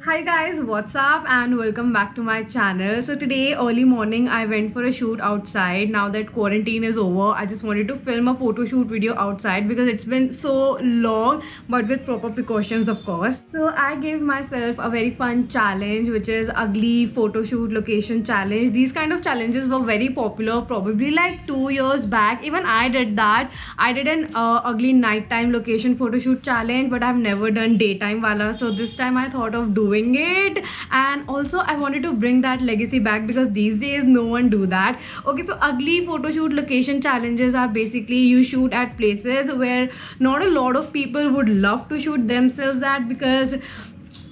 Hi guys, what's up and welcome back to my channel. So today early morning I went for a shoot outside. Now that quarantine is over, I just wanted to film a photo shoot video outside because it's been so long, but with proper precautions of course. So I gave myself a very fun challenge, which is ugly photo shoot location challenge. These kind of challenges were very popular probably like 2 years back. Even I did that. I did an ugly nighttime location photo shoot challenge, but I've never done daytime wala. So this time I thought of doing it, and also I wanted to bring that legacy back because these days no one do that. Okay, so ugly photo shoot location challenges are basically you shoot at places where not a lot of people would love to shoot themselves at because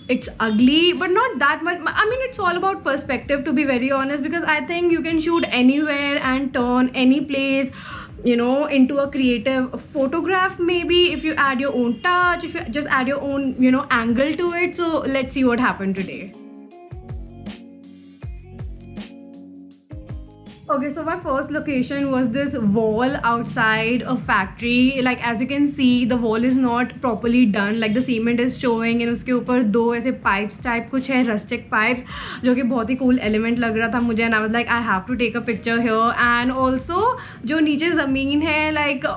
it's ugly, but not that much. I mean, it's all about perspective, to be very honest, because I think you can shoot anywhere and turn any place, you know, into a creative photograph. Maybe if you add your own touch, if you just add your own, you know, angle to it. So let's see what happened today. Okay, so my first location was this wall outside a factory. Like as you can see, the wall is not properly done. Like the cement is showing and उसके ऊपर दो ऐसे pipes type कुछ है, rustic pipes, जो कि बहुत ही cool element लग रहा था मुझे. And I was like, I have to take a picture here. And also जो नीचे ज़मीन है, like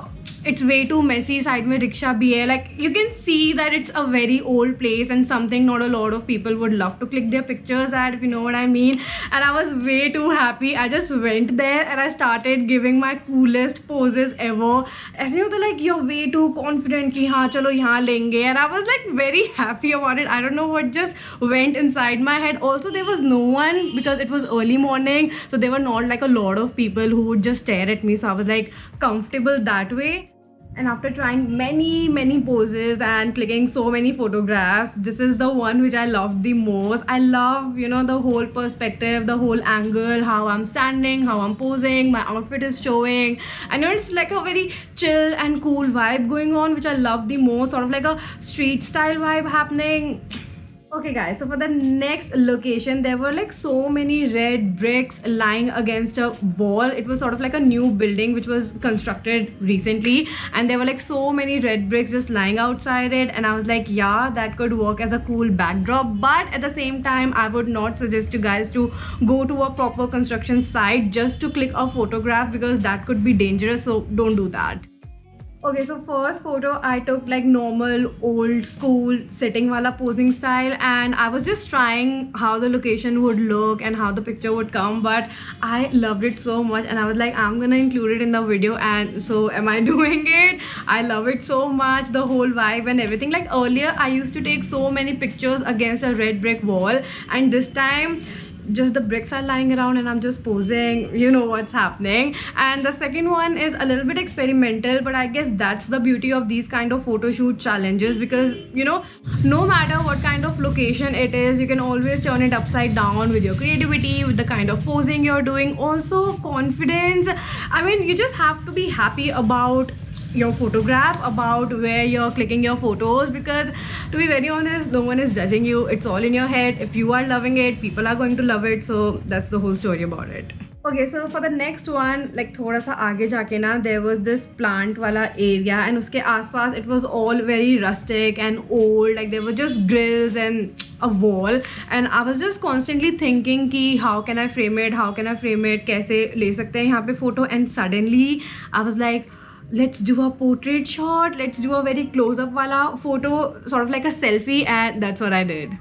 it's way too messy. Side में रिक्शा भी है. Like you can see that it's a very old place and something not a lot of people would love to click their pictures at, if you know what I mean. And I was way too happy. I just went there and I started giving my coolest poses ever. ऐसे होता like you're way too confident कि हाँ चलो यहाँ लेंगे. And I was like very happy about it. I don't know what just went inside my head. Also there was no one because it was early morning, so there were not like a lot of people who would just stare at me. So I was like comfortable that way. And after trying many poses and clicking so many photographs, this is the one which I loved the most. I love, you know, the whole perspective, the whole angle, how I'm standing, how I'm posing, my outfit is showing. I know it's like a very chill and cool vibe going on, which I love the most, sort of like a street style vibe happening. Okay guys, so for the next location, there were like so many red bricks lying against a wall. It was sort of like a new building which was constructed recently, and there were like so many red bricks just lying outside it. And I was like, yeah, that could work as a cool backdrop, but at the same time I would not suggest you guys to go to a proper construction site just to click a photograph because that could be dangerous, so don't do that. Okay, so first photo I took like normal old school sitting wala posing style, and I was just trying how the location would look and how the picture would come, but I loved it so much and I was like, I'm gonna include it in the video. And so am I doing it? I love it so much, the whole vibe and everything. Like earlier I used to take so many pictures against a red brick wall, and this time just the bricks are lying around and I'm just posing, you know what's happening. And the second one is a little bit experimental, but I guess that's the beauty of these kind of photo shoot challenges, because you know, no matter what kind of location it is, you can always turn it upside down with your creativity, with the kind of posing you're doing, also confidence. I mean, you just have to be happy about your photograph, about where you're clicking your photos, because to be very honest, no one is judging you. It's all in your head. If you are loving it, people are going to love it. So that's the whole story about it. Okay, so for the next one, like थोड़ा सा आगे जाके ना, there was this plant वाला area, and उसके आसपास it was all very rustic and old. Like there were just grills and a wall, and I was just constantly thinking कि how can I frame it, how can I frame it, कैसे ले सकते हैं यहाँ पे photo. And suddenly I was like, let's do a portrait shot, let's do a very close-up wala photo, sort of like a selfie. And that's what I did.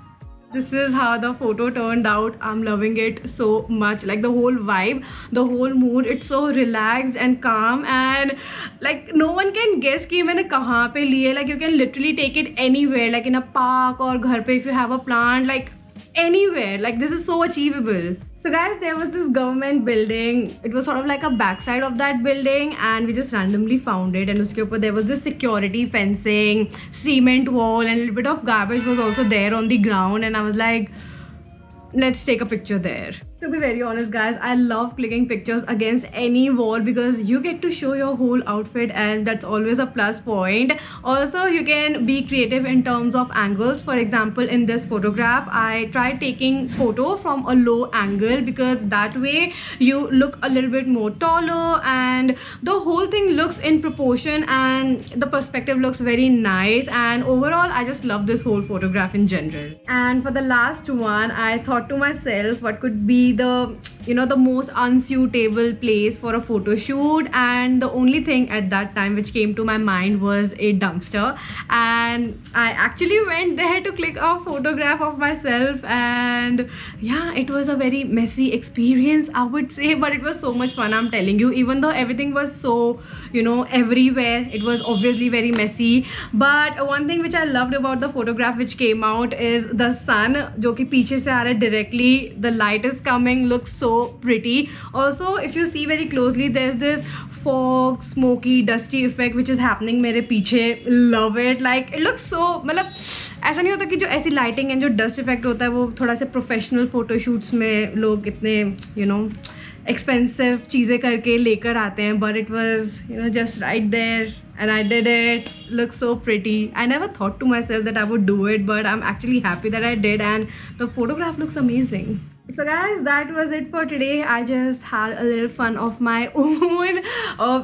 This is how the photo turned out. I'm loving it so much. Like the whole vibe, the whole mood, it's so relaxed and calm, and like no one can guess कि मैंने कहाँ पे लिए. Like you can literally take it anywhere, like in a park or घर पे if you have a plant, like anywhere. Like this is so achievable. So guys, there was this government building. It was sort of like a backside of that building, and we just randomly found it. And uske upar there was this security fencing, cement wall, and a little bit of garbage was also there on the ground. And I was like, let's take a picture there. To be very honest, guys, I love clicking pictures against any wall because you get to show your whole outfit, and that's always a plus point. Also, you can be creative in terms of angles. For example, in this photograph, I tried taking photo from a low angle because that way you look a little bit more taller and the whole thing looks in proportion and the perspective looks very nice. And overall, I just love this whole photograph in general. And for the last one, I thought to myself, what could be the the most unsuitable place for a photo shoot, and the only thing at that time which came to my mind was a dumpster. And I actually went there to click a photograph of myself, and yeah, it was a very messy experience, I would say, but it was so much fun, I'm telling you. Even though everything was so everywhere, it was obviously very messy. But one thing which I loved about the photograph which came out is the sun जो कि पीछे से आ रहा है directly, the light is coming, looks so pretty. Also, if you see very closely, there's this fog, smoky, dusty effect which is happening मेरे पीछे. Love it. Like it looks so, मतलब ऐसा नहीं होता कि जो ऐसी लाइटिंग एंड जो डस्ट इफेक्ट होता है वो थोड़ा से प्रोफेशनल फोटोशूट्स में लोग इतने एक्सपेंसिव चीज़ें करके लेकर आते हैं, but it was just right there and I did it. Looks so pretty. I never thought to myself that I would do it, but I'm actually happy that I did, and the photograph looks amazing. So guys, that was it for today. I just had a little fun of my own.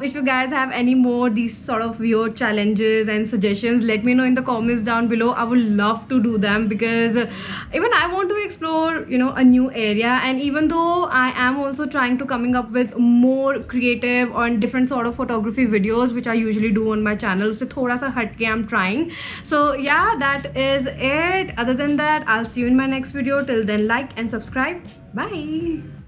If you guys have any more these sort of weird challenges and suggestions, let me know in the comments down below. I would love to do them because even I want to explore a new area. And even though I am also trying to coming up with more creative or different sort of photography videos which I usually do on my channel, so thoda sa hatke I'm trying. So yeah, that is it. Other than that, I'll see you in my next video. Till then, like and subscribe. Bye.